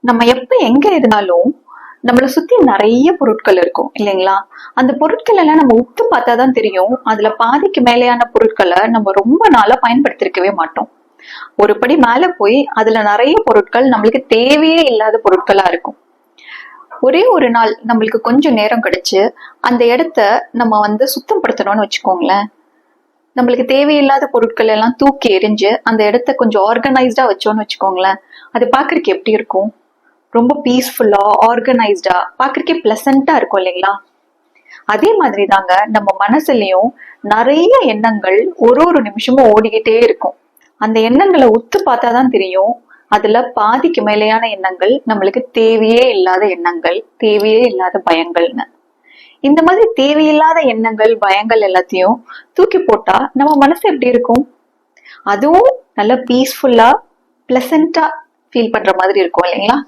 நம்ம எப்ப எங்க இருந்தாலும் நம்மளை சுத்தி நிறைய பொருட்கள் இருக்கும் இல்லைங்களா? அந்த பொருட்கள் எல்லாம் நம்ம உத்து பார்த்தாதான் தெரியும். அதுல பாதிக்கு மேலேயான பொருட்களை நம்ம ரொம்ப நாளா பயன்படுத்திருக்கவே மாட்டோம். ஒரு படி மேல போய் அதுல நிறைய பொருட்கள் நம்மளுக்கு தேவையே இல்லாத பொருட்களா இருக்கும். ஒரே ஒரு நாள் நம்மளுக்கு கொஞ்சம் நேரம் கிடைச்சு அந்த இடத்த நம்ம சுத்தம் படுத்தணும்னு வச்சுக்கோங்களேன். நம்மளுக்கு தேவையில்லாத பொருட்கள் எல்லாம் தூக்கி எறிஞ்சு அந்த இடத்த கொஞ்சம் ஆர்கனைஸ்டா வச்சோம்னு வச்சுக்கோங்களேன். அது பாக்குறதுக்கு எப்படி இருக்கும்? ரொம்ப பீஸ்ஃபுல்லா ஆர்கனைஸ்டா பாக்குறதுக்கே பிளசண்டா இருக்கும் இல்லைங்களா? அதே மாதிரி தாங்க நம்ம மனசுலயும் நிறைய எண்ணங்கள் ஒரு நிமிஷமும் ஓடிக்கிட்டே இருக்கும். அந்த எண்ணங்களை உத்து பார்த்தாதான் தெரியும் அதுல பாதிக்கு மேலேயான எண்ணங்கள் நம்மளுக்கு தேவையே இல்லாத எண்ணங்கள், தேவையே இல்லாத பயங்கள்னு. இந்த மாதிரி தேவையில்லாத எண்ணங்கள், பயங்கள் எல்லாத்தையும் தூக்கி போட்டா நம்ம மனசு எப்படி இருக்கும்? அதுவும் நல்ல பீஸ்ஃபுல்லா பிளசண்டா ஃபீல் பண்ற மாதிரி இருக்கும் இல்லைங்களா?